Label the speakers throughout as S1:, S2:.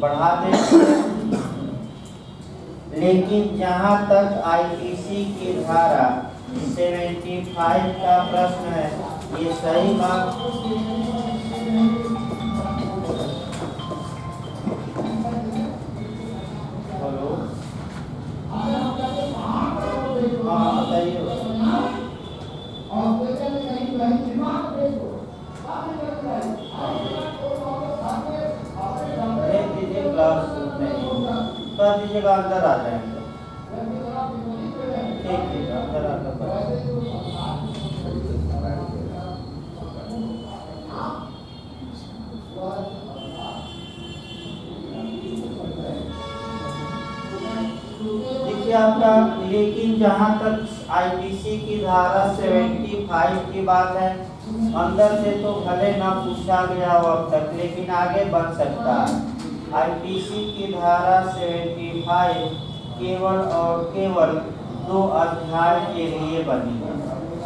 S1: बढ़ा देते हैं। लेकिन जहां तक आईपीसी की धारा 75 का प्रश्न है, ये सही बात। हेलो, हाँ बताइए। भेज दीजिए क्लास में, कर दीजिएगा, अंदर आ जाएंगे। ठीक है, अंदर आकर देखिए आपका। लेकिन जहां तक आईपीसी की धारा 75 की बात है, अंदर से तो भले ना पूछा गया हो अब तक, लेकिन आगे बढ़ सकता है। आईपीसी की धारा 75 केवल और केवल 2 अध्याय के लिए बनी है,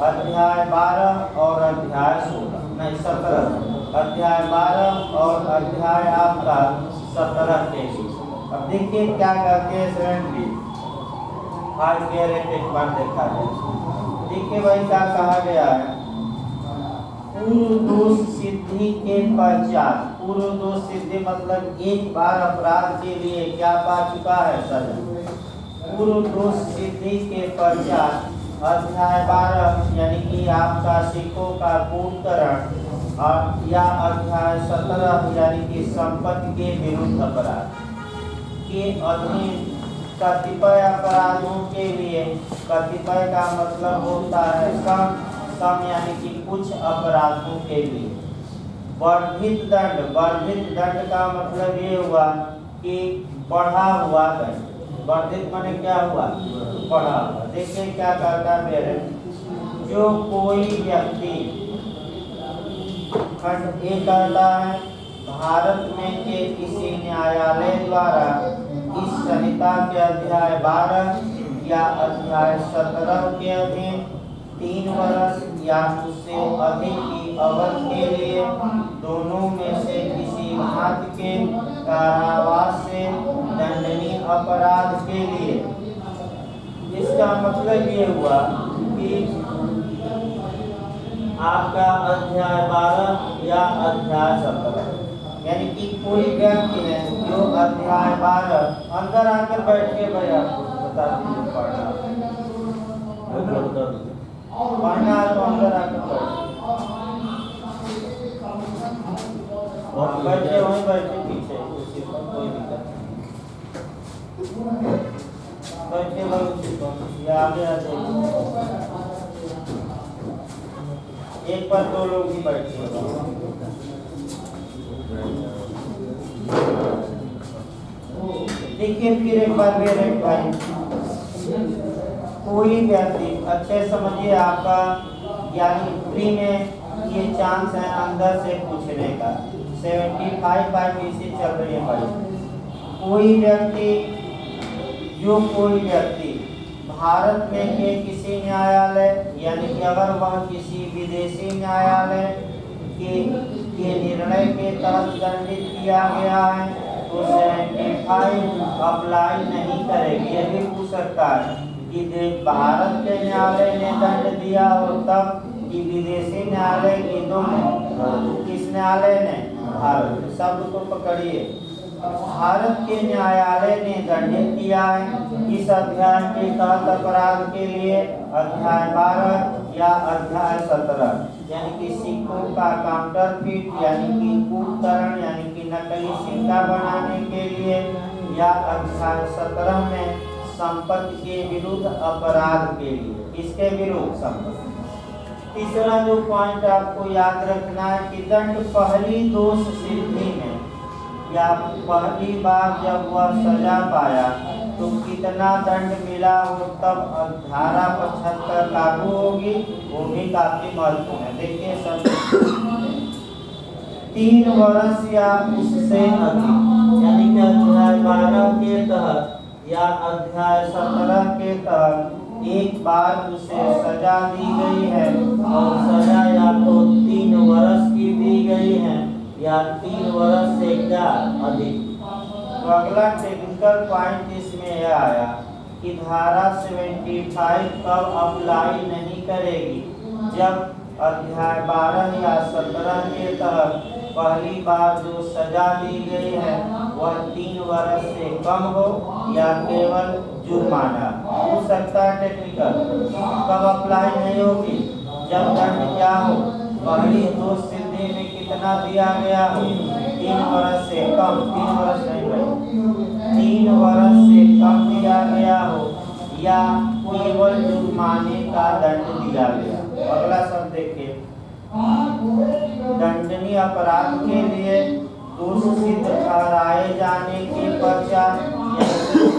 S1: अध्याय 12 और अध्याय 16, नहीं 17, अध्याय 12 और अध्याय आपका 17 के लिए। अब देखिए क्या कहते हैं 75 के रेट एक बार देखा जाए। देखिए भाई क्या कहा गया है, पूर्व दोष सिद्धि के पश्चात। पूर्व दोष सिद्धि मतलब एक बार अपराध के लिए क्या पा चुका है सजा। पूर्व दोष सिद्धि के पश्चात अध्याय 12 यानी कि आपका सिक्कों का कूटकरण, और या अध्याय 17 यानी कि संपत्ति के विरुद्ध अपराध के अधीन कतिपय अपराधों के लिए, कतिपय का मतलब होता है सम यानी कि कुछ अपराधों के लिए वर्धित दंड। वर्धित दंड का मतलब ये हुआ कि बढ़ा हुआ दंड। वर्धित माने क्या हुआ, बढ़ा हुआ। देखिए क्या कहता है मेरे, जो कोई व्यक्ति, खंड ए कहता है, भारत में के किसी न्यायालय द्वारा इस संहिता के अध्याय 12 या अध्याय 17 के अधीन 3 वर्ष या उससे अधिक की अवधि के लिए दोनों में से किसी भांति के कारावास से दंडनीय अपराध के लिए। इसका मतलब ये हुआ कि आपका अध्याय 12 या अध्याय 17 यानी कि कोई व्यक्ति है जो अध्याय 12 अंदर आकर बैठे भाई, आपको बता दीजिए पढ़ना पढ़ना है तो अंदर आकर बैठे वहीं बैठे पीछे उसी पर, कोई दिक्कत नहीं, बैठे वहीं उसी पर या आगे आ जाइए। एक पर 2 लोग ही बैठे। देखिए फिर एक बार मेरे भाई, कोई व्यक्ति, अच्छे समझिए आपका यानी प्री में ये चांस है अंदर से पूछने का। 75 आईपीसी चल रही है भाई। कोई व्यक्ति, जो कोई व्यक्ति भारत में के किसी न्यायालय यानी कि अगर वह किसी विदेशी न्यायालय के निर्णय के तहत दंडित किया गया है तो 75 अप्लाई नहीं करेगी। यह भी पूछ सकता है कि भारत के न्यायालय ने दंड दिया हो तब, कि विदेशी न्यायालय की, दोनों किस न्यायालय ने, भारत। शब्द को पकड़िए, भारत के न्यायालय ने दंडित किया है इस अध्याय के तहत अपराध के लिए अध्याय 12 या अध्याय 17 यानी कि सिक्कों का काउंटरफीट यानी कि कूटकरण यानी कि नकली सिक्का बनाने के लिए, या अध्याय 17 में संपत्ति के विरुद्ध अपराध के लिए। इसके विरुद्ध संपत्ति। तीसरा जो पॉइंट आपको याद रखना है कि दंड पहली दोष सिद्धि में या पहली बार जब वह सजा पाया तो कितना दंड मिला हो तब धारा 75 लागू होगी, वो भी काफी महत्वपूर्ण है। देखिए सब 3 वर्ष या उससे अधिक यानी कि अध्याय 12 के तहत या अध्याय 17 के तहत एक बार उसे सजा दी गई है और सजा या तो 3 वर्ष की दी गई है या 3 वर्ष से क्या अधिक, तो अगला टेक्निकल पॉइंट इसमें यह आया कि धारा 75 कब अप्लाई नहीं करेगी, जब अध्याय 12 या 17 के तहत पहली बार जो सजा दी गई है वह 3 वर्ष से कम हो या केवल जुर्माना। हो सकता है टेक्निकल कब अप्लाई नहीं होगी, जब दंड क्या हो, पहली दोष सिद्धि में कितना दिया गया हो, 3 वर्ष से कम, 3 वर्ष नहीं भाई, 3 वर्ष से कम दिया गया हो या केवल जुर्माने का दंड दिया गया। अगला शब्द देखिए, दंडनीय अपराध के लिए दोष सिद्ध ठहराए जाने के पश्चात,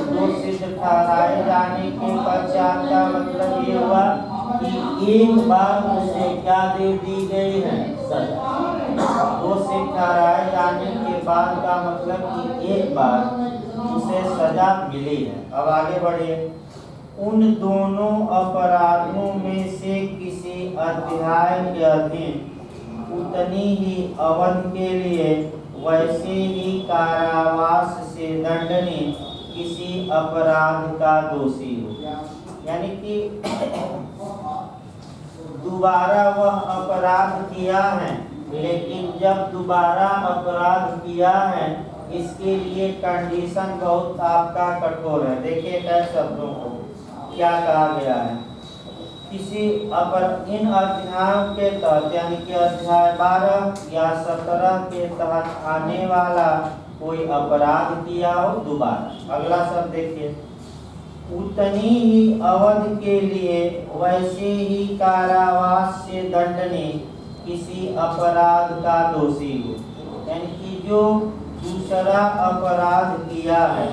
S1: दोष सिद्ध ठहराए जाने के पश्चात का मतलब ये हुआ कि एक बार उसे क्या दे दी गई है, सजा। दोष सिद्ध ठहराए जाने के बाद का मतलब कि एक बार उसे सजा मिली है। अब आगे बढ़िए, उन दोनों अपराधों में से किसी अध्याय के अधीन उतनी ही अवधि के लिए वैसे ही कारावास से दंडनीय किसी अपराध का दोषी हो। यानी कि दोबारा वह अपराध किया है, लेकिन जब दोबारा अपराध किया है इसके लिए कंडीशन बहुत आपका कठोर है। देखिए कई शब्दों को क्या कहा गया है, किसी इन अध्यायों के तहत यानी कि अध्याय 12 या 17 के तहत आने वाला कोई अपराध किया हो दोबारा। अगला शब्द देखिए, उतनी ही अवधि के लिए वैसे ही कारावास से दंडनीय किसी अपराध का दोषी हो। यानी कि जो दूसरा अपराध किया है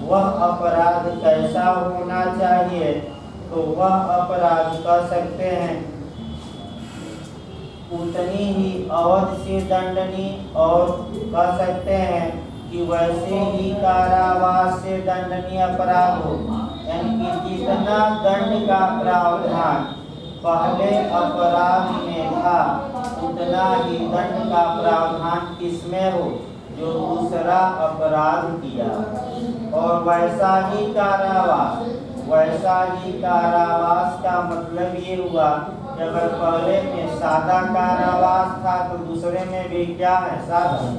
S1: वह अपराध कैसा होना चाहिए, तो वह अपराध कह सकते हैं उतनी ही अवधि से दंडनीय, और कह सकते हैं कि वैसे ही कारावास से दंडनीय अपराध हो। यानी कि जितना दंड का प्रावधान पहले अपराध में था उतना ही दंड का प्रावधान किसमें हो, जो दूसरा अपराध किया। और वैसा ही कारावास, वैसा ही कारावास का मतलब ये हुआ कि अगर पहले में सादा कारावास था तो दूसरे में भी क्या है, सादा।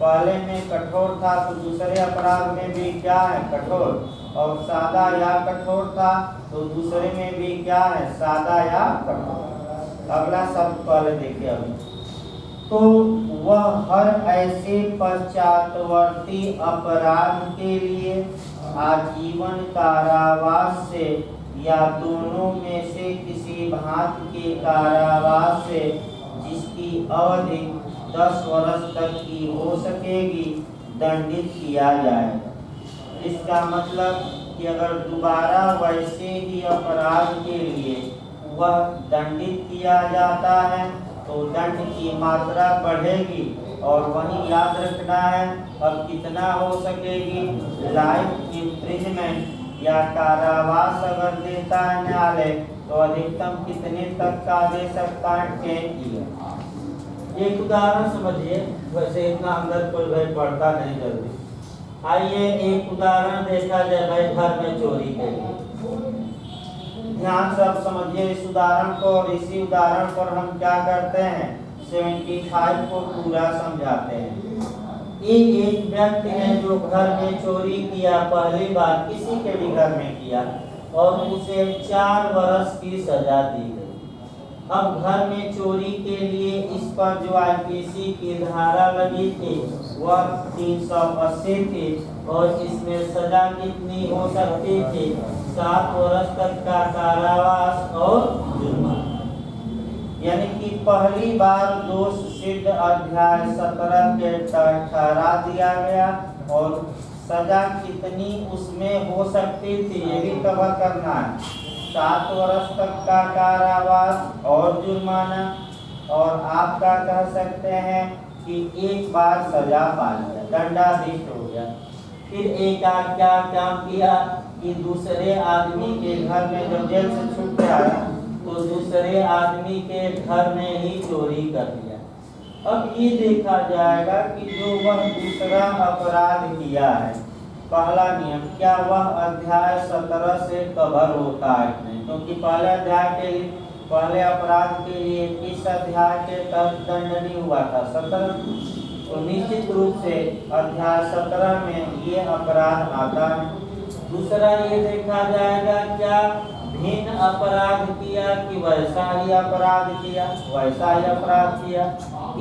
S1: पहले में कठोर था तो दूसरे अपराध में भी क्या है, कठोर। और सादा या कठोर था तो दूसरे में भी क्या है, सादा या कठोर। अगला शब्द पहले देखिए अभी, तो वह हर ऐसे पश्चातवर्ती अपराध के लिए आजीवन कारावास से या दोनों में से किसी भांति के कारावास से जिसकी अवधि 10 वर्ष तक की हो सकेगी दंडित किया जाएगा। इसका मतलब कि अगर दोबारा वैसे ही अपराध के लिए वह दंडित किया जाता है तो दंड की मात्रा बढ़ेगी। और वही याद रखना है, अब कितना हो सकेगी, लाइफ इम्प्रिजमेंट या कारावास अगर देता है न्यायालय तो अधिकतम कितने तक का दे सकता है, 10 ईयर। एक उदाहरण समझिए, वैसे इतना अंदर कोई भाई पढ़ता नहीं जल्दी। आइए एक उदाहरण देखा जाए भाई, घर में चोरी के लिए। ध्यान से आप समझिए इस उदाहरण को, और इसी उदाहरण पर हम क्या करते हैं, 75 को पूरा समझाते हैं। एक व्यक्ति ने जो घर में चोरी किया, पहली बार किसी के भी घर में किया, और उसे 4 वर्ष की सजा दी गई। अब घर में चोरी के लिए इस पर जो आईपीसी की धारा लगी थी वह 380 थी, और इसमें सजा कितनी हो सकती थी, 7 वर्ष तक का कारावास और जुर्माना। यानी कि पहली बार दोष सिद्ध अध्याय 17 के तहत ठहरा दिया गया, और सजा कितनी उसमें हो सकती थी ये भी कवर करना है, 7 वर्ष तक का कारावास और जुर्माना। और आपका कह सकते हैं कि एक बार सजा पा लिया, दंडाधीश हो गया। फिर एक क्या काम किया कि दूसरे आदमी के घर में जब जेल से छूट के आया तो दूसरे आदमी के घर में ही चोरी कर लिया। अब ये देखा जाएगा कि जो वह दूसरा अपराध किया है, पहला नियम, क्या वह अध्याय 17 से कवर होता है नहीं, क्योंकि पहले अध्याय के लिए, पहले अपराध के लिए इस अध्याय के तहत दंड नहीं हुआ था 17, तो निश्चित रूप से अध्याय 17 में ये अपराध आता है। दूसरा ये देखा जाएगा क्या भिन्न अपराध किया कि वैसा ही अपराध किया, वैसा ही अपराध किया,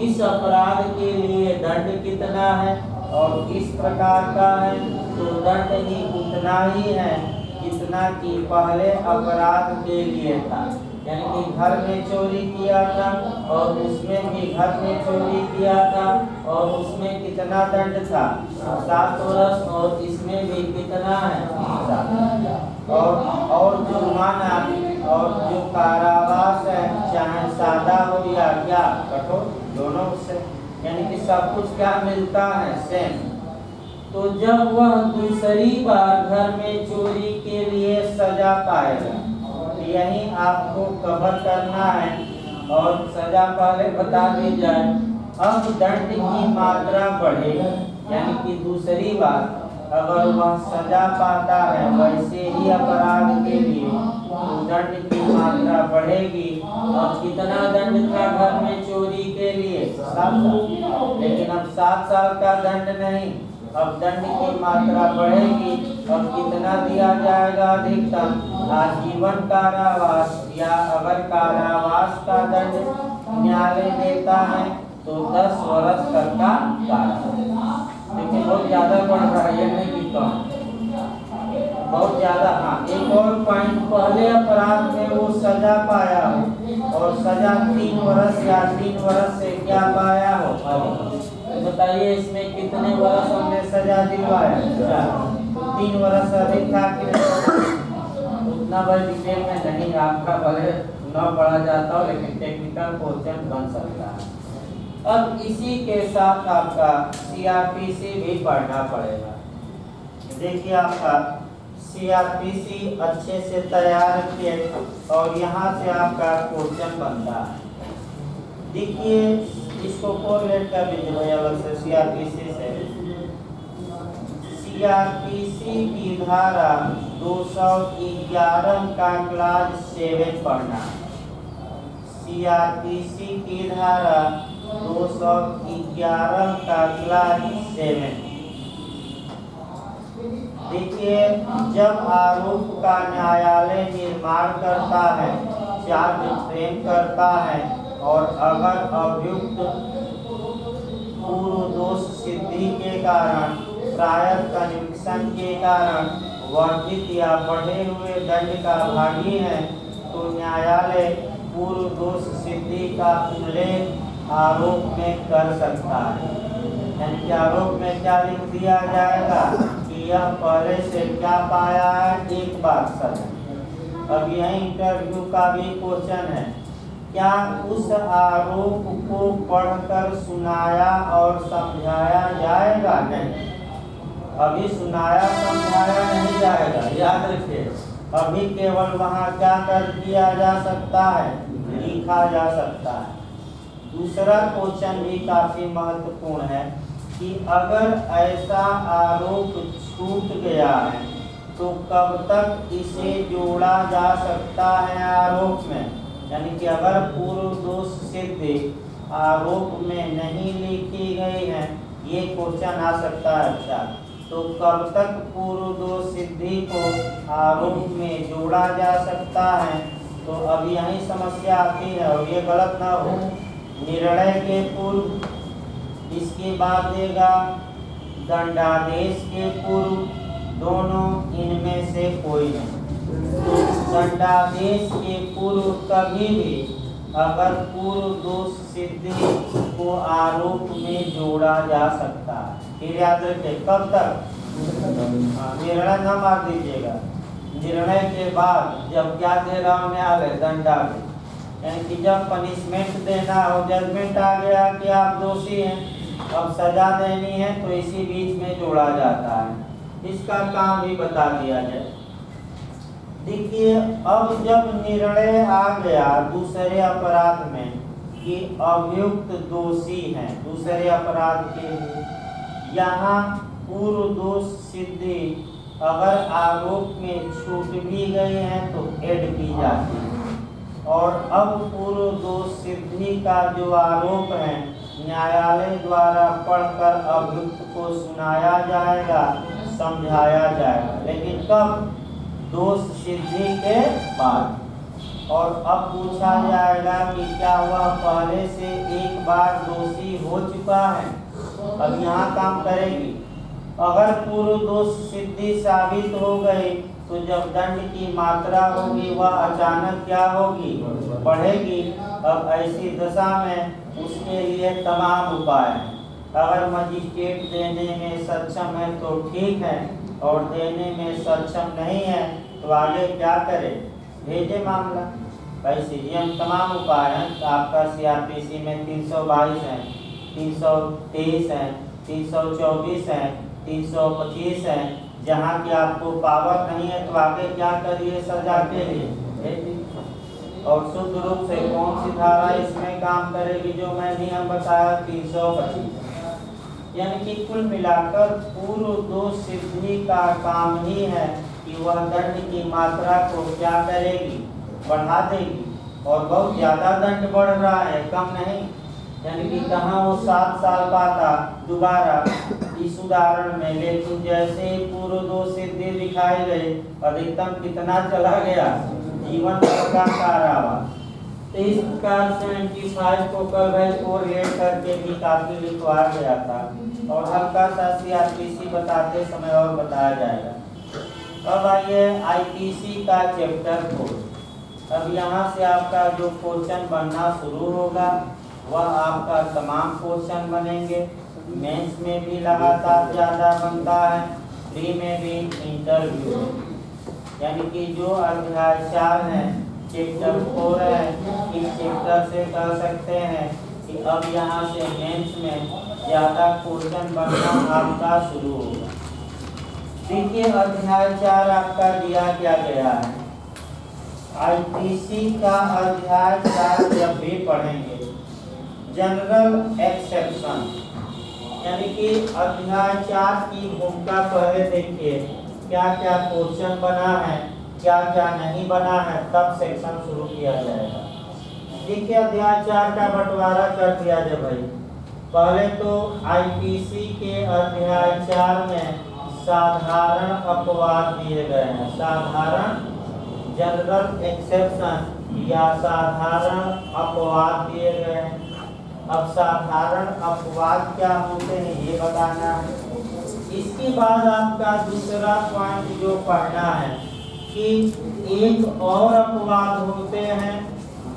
S1: इस अपराध के लिए दंड कितना है और किस प्रकार का है, तो दंड ही उतना ही है जितना कि पहले अपराध के लिए था। यानी कि घर में चोरी किया था और उसमें भी घर में चोरी किया था और उसमें कितना दंड था 7 वर्ष, और इसमें भी कितना है 7, और जुर्माना और जो कारावास है, चाहे सादा हो या क्या कठोर, दोनों से, यानी कि सब कुछ क्या मिलता है सेम। तो जब वह दूसरी बार घर में चोरी के लिए सजा पाएगा, यही आपको कवर करना है और सजा पहले बता दी जाए। अब दंड की मात्रा बढ़ेगी, यानी कि दूसरी बार अगर वह सजा पाता है वैसे ही अपराध के लिए, तो दंड की मात्रा बढ़ेगी। अब कितना दंड था घर में चोरी के लिए 7 साल, लेकिन अब 7 साल का दंड नहीं, अब दंड की मात्रा बढ़ेगी। अब कितना दिया जाएगा अधिकतम, आजीवन कारावास, या अगर कारावास का दंड न्यायालय देता है तो 10 वर्ष तक का कारावास। लेकिन बहुत ज्यादा बढ़ रहा है, ये नहीं कि कम, बहुत ज्यादा। हाँ, एक और पॉइंट, पहले अपराध में वो सजा पाया हो और सजा 3 वर्ष या 3 वर्ष से क्या पाया हो, बताइए इसमें कितने वर्ष हमने सजा दिलवाया, 3 वर्ष अधिक था कि उतना बड़े डिटेल में नहीं, आपका भले न पढ़ा जाता हो लेकिन टेक्निकल क्वेश्चन बन सकता है। अब इसी के साथ आपका सीआरपीसी भी पढ़ना पड़ेगा। देखिए आपका सीआरपीसी अच्छे से तैयार किए और यहाँ से आपका क्वेश्चन बनता है। देखिए इसको कोरिलेट कर लीजिए अलग से सीआरपीसी से। सीआरपीसी की धारा 211 का क्लास 7 पढ़ना। सीआरपीसी की धारा 211 का क्लास 7। देखिए, जब आरोप का न्यायालय निर्माण करता है, चार्ज फ्रेम करता है और अगर अभियुक्त पूर्व दोष सिद्धि के कारण, प्रायर कन्विक्शन के कारण वर्धित या बढ़े हुए दंड का भागी है, तो न्यायालय पूर्व दोष सिद्धि का उल्लेख आरोप में कर सकता है। यानी कि आरोप में क्या लिख दिया जाएगा कि यह पहले से क्या पाया है, एक बात सच। अब यह इंटरव्यू का भी क्वेश्चन है, क्या उस आरोप को पढ़कर सुनाया और समझाया जाएगा? नहीं, अभी सुनाया समझाया नहीं जाएगा, याद रखिए। अभी केवल वहाँ क्या कर दिया जा सकता है, लिखा जा सकता है। दूसरा क्वेश्चन भी काफी महत्वपूर्ण है कि अगर ऐसा आरोप छूट गया है तो कब तक इसे जोड़ा जा सकता है आरोप में। यानी कि अगर पूर्व दोष सिद्धि आरोप में नहीं लिखी गई है, ये क्वेश्चन आ सकता है। अच्छा, तो कब तक पूर्व दोष सिद्धि को आरोप में जोड़ा जा सकता है? तो अब यही समस्या आती है और ये गलत ना हो। निर्णय के पूर्व, इसके बाद देगा दंडादेश के पूर्व, दोनों इनमें से कोई नहीं। तो दंडादेश के पूर्व कभी भी अगर पूर्व दोष सिद्धि को आरोप में जोड़ा जा सकता है। फिर याद रखिए कब तक, निर्णय न मार दीजिएगा, निर्णय के बाद जब क्या दे रहा हूँ न्यायालय, दंडादेश, यानी कि जब पनिशमेंट देना हो, जजमेंट आ गया कि आप दोषी हैं, अब सजा देनी है, तो इसी बीच में जोड़ा जाता है। इसका काम भी बता दिया जाए। देखिए, अब जब निर्णय आ गया दूसरे अपराध में, कि अभियुक्त दोषी हैं दूसरे अपराध के लिए। यहाँ पूर्व दोष सिद्धि अगर आरोप में छूट भी गए हैं तो ऐड की जाती है, और अब पूर्व दोष सिद्धि का जो आरोप है न्यायालय द्वारा पढ़कर अभियुक्त को सुनाया जाएगा, समझाया जाएगा, लेकिन कब? दोष सिद्धि के बाद। और अब पूछा जाएगा कि क्या वह पहले से एक बार दोषी हो चुका है? अब यहाँ काम करेगी। अगर पूर्व दोष सिद्धि साबित हो गई तो जब दंड की मात्रा होगी वह अचानक क्या होगी? बढ़ेगी। अब ऐसी दशा में उसके लिए तमाम उपाय हैं। अगर मजिस्ट्रेट देने में सक्षम है तो ठीक है, और देने में सक्षम नहीं है तो आगे क्या करे? भेजे मामला। ऐसे ये हम तमाम उपाय हैं। तो आपका CRPC में 322 है, 323 है, 324 है, 325 है। जहाँ की आपको पावर नहीं है तो आगे क्या करिए? सजा के लिए। और शुद्ध रूप से कौन सी धारा इसमें काम करेगी? जो मैं नियम बताया 325। यानी कि कुल मिलाकर पूर्व दोष सिद्धि का काम ही है कि वह दंड की मात्रा को क्या करेगी? बढ़ा देगी। और बहुत ज्यादा दंड बढ़ रहा है, कम नहीं। यानी कि कहाँ वो 7 साल पाता दोबारा इस उदाहरण में, लेकिन जैसे ही पूर्व दोष सिद्धि दिखाई गई अधिकतम कितना चला गया? जीवन भर का कारावास। तो इस प्रकार 75 को कल भाई को रेट करके भी काफी लिखवा गया था, और हल्का सा CRPC बताते समय और बताया जाएगा। अब आइए IPC का चैप्टर 4। अब यहाँ से आपका जो क्वेश्चन बनना शुरू होगा वह आपका तमाम क्वेश्चन बनेंगे। मेंस में भी लगातार ज़्यादा बनता है, प्री में भी, इंटरव्यू में। यानी कि जो अध्याय 4 है, चैप्टर 4 है, इस चैप्टर से कह सकते हैं कि अब यहाँ से मेंस में ज़्यादा क्वेश्चन बनना आपका शुरू होगा। देखिए अध्याय 4 आपका दिया क्या गया है। IPC का अध्याय 4 जब भी पढ़ेंगे, जनरल एक्सेप्शन, यानी कि अध्याय 4 की भूमिका पहले देखिए क्या क्या क्वेश्चन बना है, क्या क्या नहीं बना है, तब सेक्शन शुरू किया जाएगा। देखिए अध्याय 4 का बंटवारा कर दिया जाए भाई। पहले तो IPC के अध्याय 4 में साधारण अपवाद दिए गए हैं। साधारण जनरल एक्सेप्शन या साधारण अपवाद दिए गए हैं। अब साधारण अपवाद क्या होते हैं ये बताना है। इसके बाद आपका दूसरा पॉइंट जो पढ़ना है कि एक और अपवाद होते हैं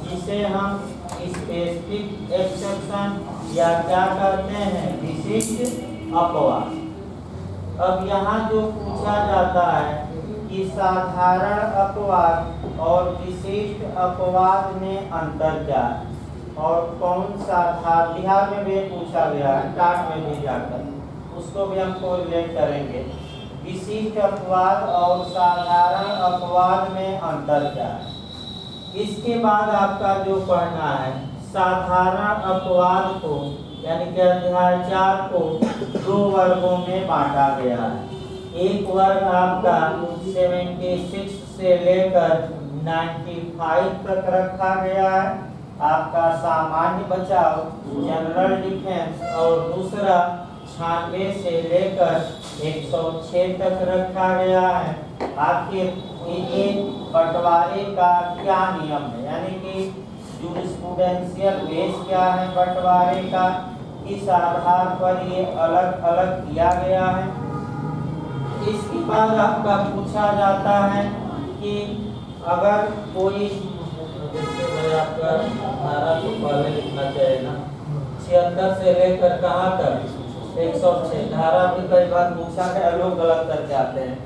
S1: जिसे हम स्पेसिफिक एक्सेप्शन या क्या करते हैं? विशिष्ट अपवाद। अब यहाँ जो पूछा जाता है कि साधारण अपवाद और विशिष्ट अपवाद में अंतर क्या है, और कौन सा था? बिहार में भी पूछा गया है, टाट में भी जाकर, उसको भी हम कोरिलेट करेंगे। विशिष्ट अपवाद और साधारण अपवाद में अंतर क्या है। इसके बाद आपका जो पढ़ना है साधारण अपवाद को, यानी कि अध्याय 4 को 2 वर्गों में बांटा गया है। एक वर्ग आपका 76 से लेकर 95 तक रखा गया है, आपका सामान्य बचाव जनरल डिफेंस, और दूसरा 96 से लेकर 106 तक रखा गया है। आखिर ये बंटवारे का क्या नियम है, यानी कि जूरिस्प्रूडेंशियल बेस क्या है बंटवारे का, किस आधार पर ये अलग अलग किया गया है। इसके बाद आपका पूछा जाता है कि अगर कोई, आपका धारा तो पहले लिखना चाहिए ना, 76 से लेकर कहाँ तक? 106। धारा भी कई बार पूछा है, लोग गलत करके आते हैं।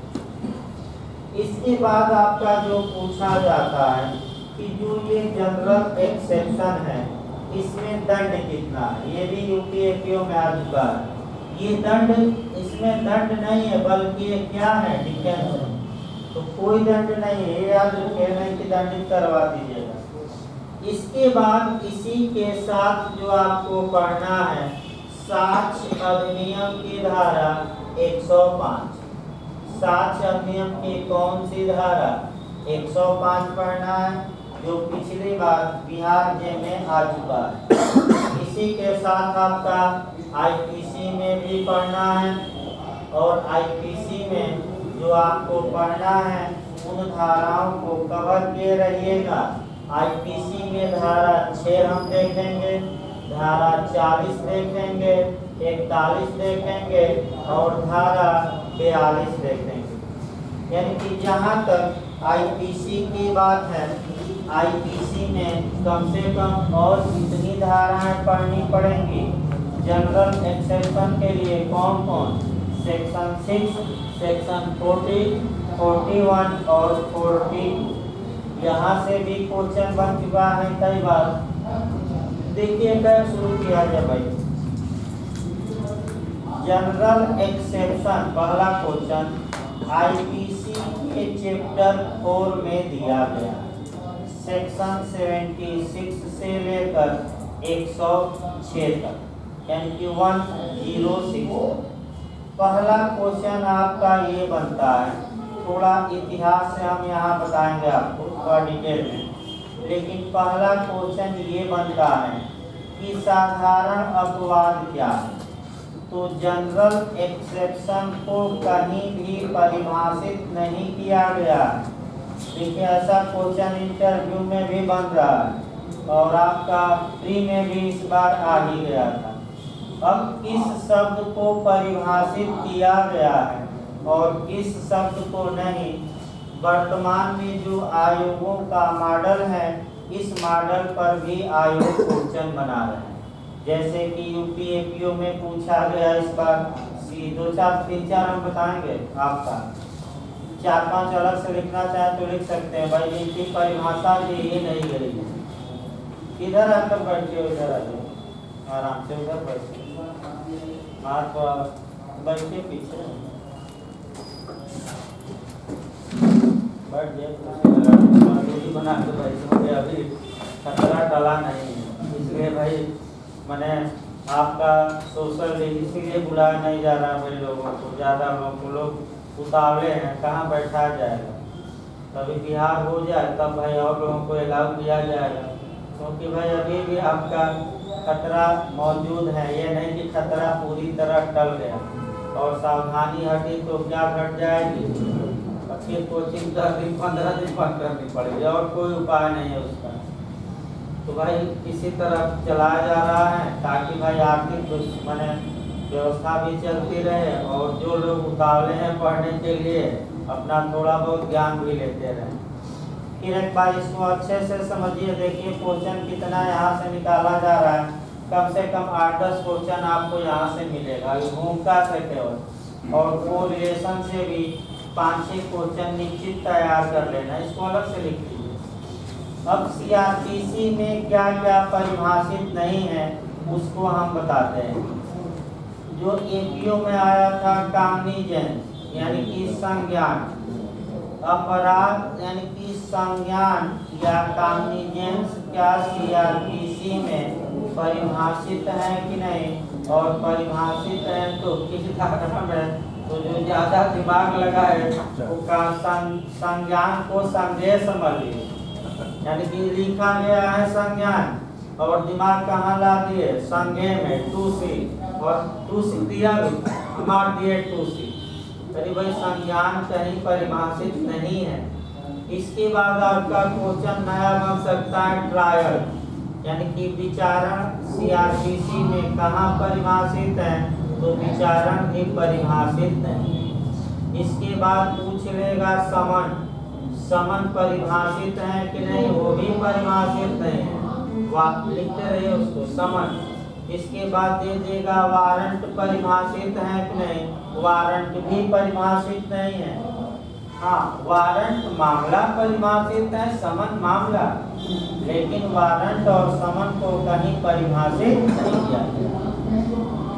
S1: इसके बाद आपका जो पूछा जाता है कि जो ये जनरल एक्सेप्शन है इसमें दंड कितना है। ये भी UPSC में आ चुका है। ये दंड, इसमें दंड नहीं है बल्कि ये क्या है? डिफेंस है। तो कोई दंड नहीं है, याद रखिए, नहीं कि दंडित करवा दीजिएगा। इसके बाद इसी के साथ जो आपको पढ़ना है साक्ष्य अधिनियम की धारा 105। साक्ष्य अधिनियम की कौन सी धारा 105 पढ़ना है, जो पिछली बार बिहार जे में आ चुका है। इसी के साथ आपका आईपीसी में भी पढ़ना है, और आईपीसी में जो आपको पढ़ना है उन धाराओं को कवर किए रहिएगा। आईपीसी में धारा 6 हम देखेंगे, धारा 40 देखेंगे, 41 देखेंगे और धारा 42 देखेंगे। यानी कि जहाँ तक आईपीसी की बात है, आईपीसी में कम से कम और कितनी धाराएं पढ़नी पड़ेंगी। जनरल एक्सेप्शन के लिए कौन कौन, सेक्शन 6, सेक्शन 40, 41 और 42। यहाँ से भी क्वेश्चन बन चुका है कई बार। देखिए कैसे शुरू किया जाए भाई। जनरल एक्सेप्शन पहला क्वेश्चन आईपीसी के चैप्टर 4 में दिया गया, सेक्शन 76 से लेकर 106 तक, यानी कि 106। पहला क्वेश्चन आपका ये बनता है, थोड़ा इतिहास से हम यहाँ बताएंगे आपको थोड़ा डिटेल में, लेकिन पहला क्वेश्चन ये बनता है कि साधारण अपवाद क्या है। तो जनरल एक्सेप्शन को कहीं भी परिभाषित नहीं किया गया। देखिए ऐसा क्वेश्चन इंटरव्यू में भी बन रहा है और आपका प्री में भी इस बार आ ही गया था। अब किस शब्द को परिभाषित किया गया है और किस शब्द को नहीं, वर्तमान में जो आयोगों का मॉडल है इस मॉडल पर भी आयोग क्वेश्चन बना रहे हैं। जैसे कि यूपीएपीओ में पूछा गया इस बार, 3-4 हम बताएंगे आपका, 4-5 अलग से लिखना चाहे तो लिख सकते हैं भाई, इनकी परिभाषा भी ये नहीं गई है। इधर आकर बैठिए, उधर आ जाओ आराम से, उधर बैठिए, हाथ बैठिए पीछे बैठ जाए, बना के बैठे। अभी खतरा टला नहीं है, इसलिए भाई मैंने आपका सोशल इसीलिए बुलाया नहीं जा रहा मेरे लोगों को, ज़्यादा लोग उतावले हैं, कहाँ बैठा जाएगा। कभी बिहार हो जाए तब भाई और लोगों को अलाउ किया जाएगा, क्योंकि भाई अभी भी आपका खतरा मौजूद है। ये नहीं कि खतरा पूरी तरह टल गया और सावधानी हटी तो क्या घट जाएगी, फिर कोचिंग 10 दिन 15 दिन बंद करनी पड़ेगी और कोई उपाय नहीं है उसका। तो भाई इसी तरह चलाया जा रहा है ताकि भाई आर्थिक माने व्यवस्था भी चलती रहे और जो लोग उतावले हैं पढ़ने के लिए अपना थोड़ा बहुत ज्ञान भी लेते रहे। फिर एक बार इसको अच्छे से समझिए। देखिए क्वेश्चन कितना यहाँ से निकाला जा रहा है, कम से कम 8-10 क्वेश्चन आपको यहाँ से मिलेगा भूमिका से केवल, और कोरिलेशन से भी 5-6 क्वेश्चन निश्चित तैयार कर लेना, इसको अलग से लिख लीजिए। अब सीआरपीसी में क्या क्या परिभाषित नहीं है उसको हम बताते हैं। जो एपीओ में आया था कॉग्निजेंस यानी कि संज्ञान, अपराध यानी कि संज्ञान या कॉग्निजेंस क्या सीआरपीसी में परिभाषित है कि नहीं, और परिभाषित है तो किस धारा में, तो जो ज़्यादा दिमाग लगा है वो का संज्ञान को संदेह समझ लीजिए, यानी कि लिखा गया है संज्ञान और दिमाग कहाँ ला दिए संज्ञा में 2C, और 2C दिया भी मार दिए 2C, यानी भाई संज्ञान कहीं परिभाषित नहीं है। इसके बाद आपका क्वेश्चन नया बन सकता है ट्रायल, यानी कि विचारण सीआरपीसी में कहाँ परिभाषित है, तो विचारण भी परिभाषित नहीं। इसके बाद पूछ लेगा समन, समन परिभाषित है कि नहीं, वो भी परिभाषित नहीं है, लिखते रहिए उसको समन। इसके बाद दे देगा वारंट परिभाषित है कि नहीं, वारंट भी परिभाषित नहीं है। हाँ वारंट मामला परिभाषित है, समन मामला, लेकिन वारंट और समन को कहीं परिभाषित नहीं किया गया।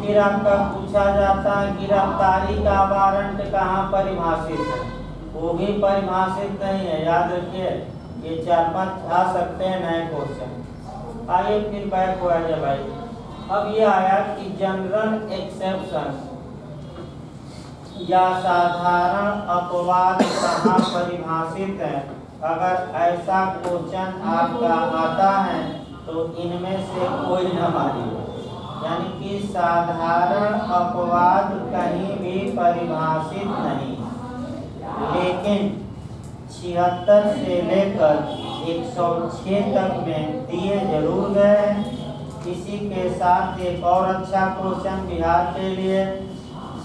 S1: फिर आपका पूछा जाता है गिरफ्तारी का वारंट कहाँ परिभाषित है, वो भी परिभाषित नहीं है। याद रखिए ये 4-5 आ सकते हैं नए क्वेश्चन। आइए फिर बैक हुआ जाए भाई। अब ये आया कि जनरल एक्सेप्शन या साधारण अपवाद कहाँ परिभाषित है। अगर ऐसा क्वेश्चन आपका आता है तो इनमें से कोई न मानिए, यानी कि साधारण अपवाद कहीं भी परिभाषित नहीं, लेकिन 76 से लेकर 106 तक में दिए जरूर गए। इसी के साथ एक और अच्छा क्वेश्चन बिहार के लिए,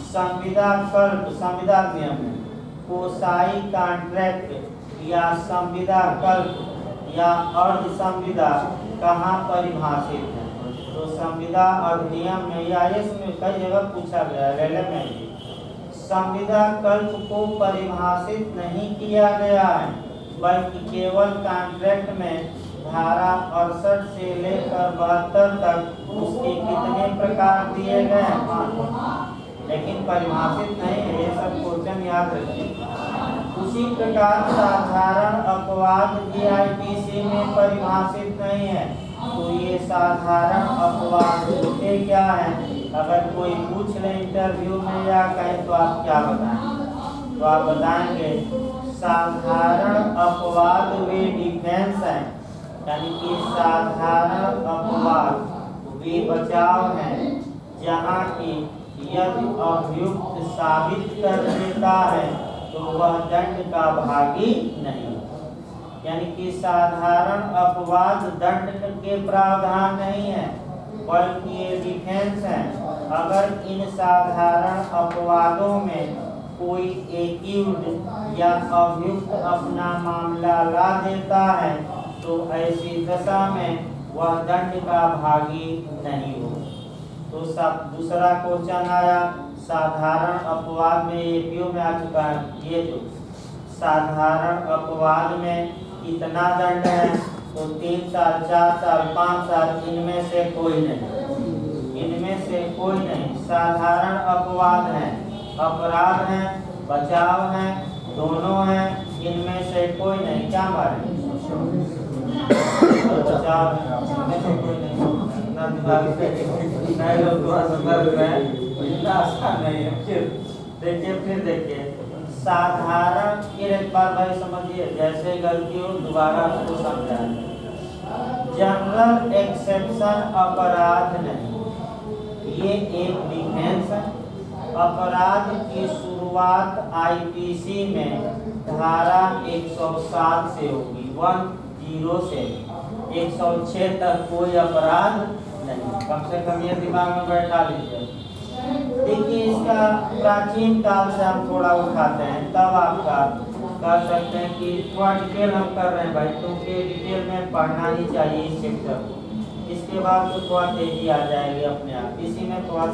S1: संविदा कल्प संविदा नियम में कोसाई कॉन्ट्रैक्ट या संविदा कल्प या अर्ध संविदा कहाँ परिभाषित है। तो संविदा अधिनियम में या इसमें कई जगह पूछा गया है, रेलवे में भी संविदा कल्प को परिभाषित नहीं किया गया है, बल्कि केवल कॉन्ट्रैक्ट में धारा 68 से लेकर 72 तक उसके कितने प्रकार दिए गए हैं, लेकिन परिभाषित नहीं है। ये सब क्वेश्चन याद रखिए। उसी प्रकार साधारण अपवाद जीआईटीसी में परिभाषित नहीं है। तो ये साधारण अपवाद होते क्या है, अगर कोई पूछ ले इंटरव्यू में या कहीं तो आप क्या बताएं? तो आप बताएंगे साधारण अपवाद वे डिफेंस है, यानी कि साधारण अपवाद वे बचाव है जहाँ की यदि अभियुक्त साबित कर देता है तो वह दंड का भागी नहीं, यानी कि साधारण अपवाद दंड के प्रावधान नहीं है, बल्कि ये डिफेंस है। अगर इन साधारण अपवादों में कोई एक्यूज्ड या अभियुक्त अपना मामला ला देता है तो ऐसी दशा में वह दंड का भागी नहीं हो। तो सब दूसरा क्वेश्चन आया साधारण अपवाद में, एपीओ में आ चुका है। ये तो साधारण अपवाद में कितना दंड है, तो 3 साल 4 साल 5 साल, इनमें से कोई नहीं, इनमें से कोई नहीं। साधारण अपवाद है, अपराध है, बचाव है, दोनों है, इनमें से कोई नहीं। क्या मारे बचाव इनमें से कोई नहीं। नए लोग थोड़ा संदर्भ में इतना आसान नहीं है। फिर देखिए साधारण, फिर एक बार भाई समझिए, जैसे गलती हो दोबारा उसको समझाएं। जनरल एक्सेप्शन अपराध नहीं, ये एक डिफेंस है। अपराध की शुरुआत आईपीसी में धारा 107 से होगी, 10 से 106 तक कोई अपराध नहीं। कम से कम ये दिमाग में बैठा लीजिए। देखिए इसका प्राचीन काल से हम थोड़ा उठाते हैं, तब आपका कह सकते हैं कि थोड़ा डिटेल हम कर रहे हैं भाई, क्योंकि डिटेल में पढ़ना ही चाहिए इस चैप्टर को। इसके बाद तो थोड़ा तेजी आ जाएगी अपने आप, इसी में थोड़ा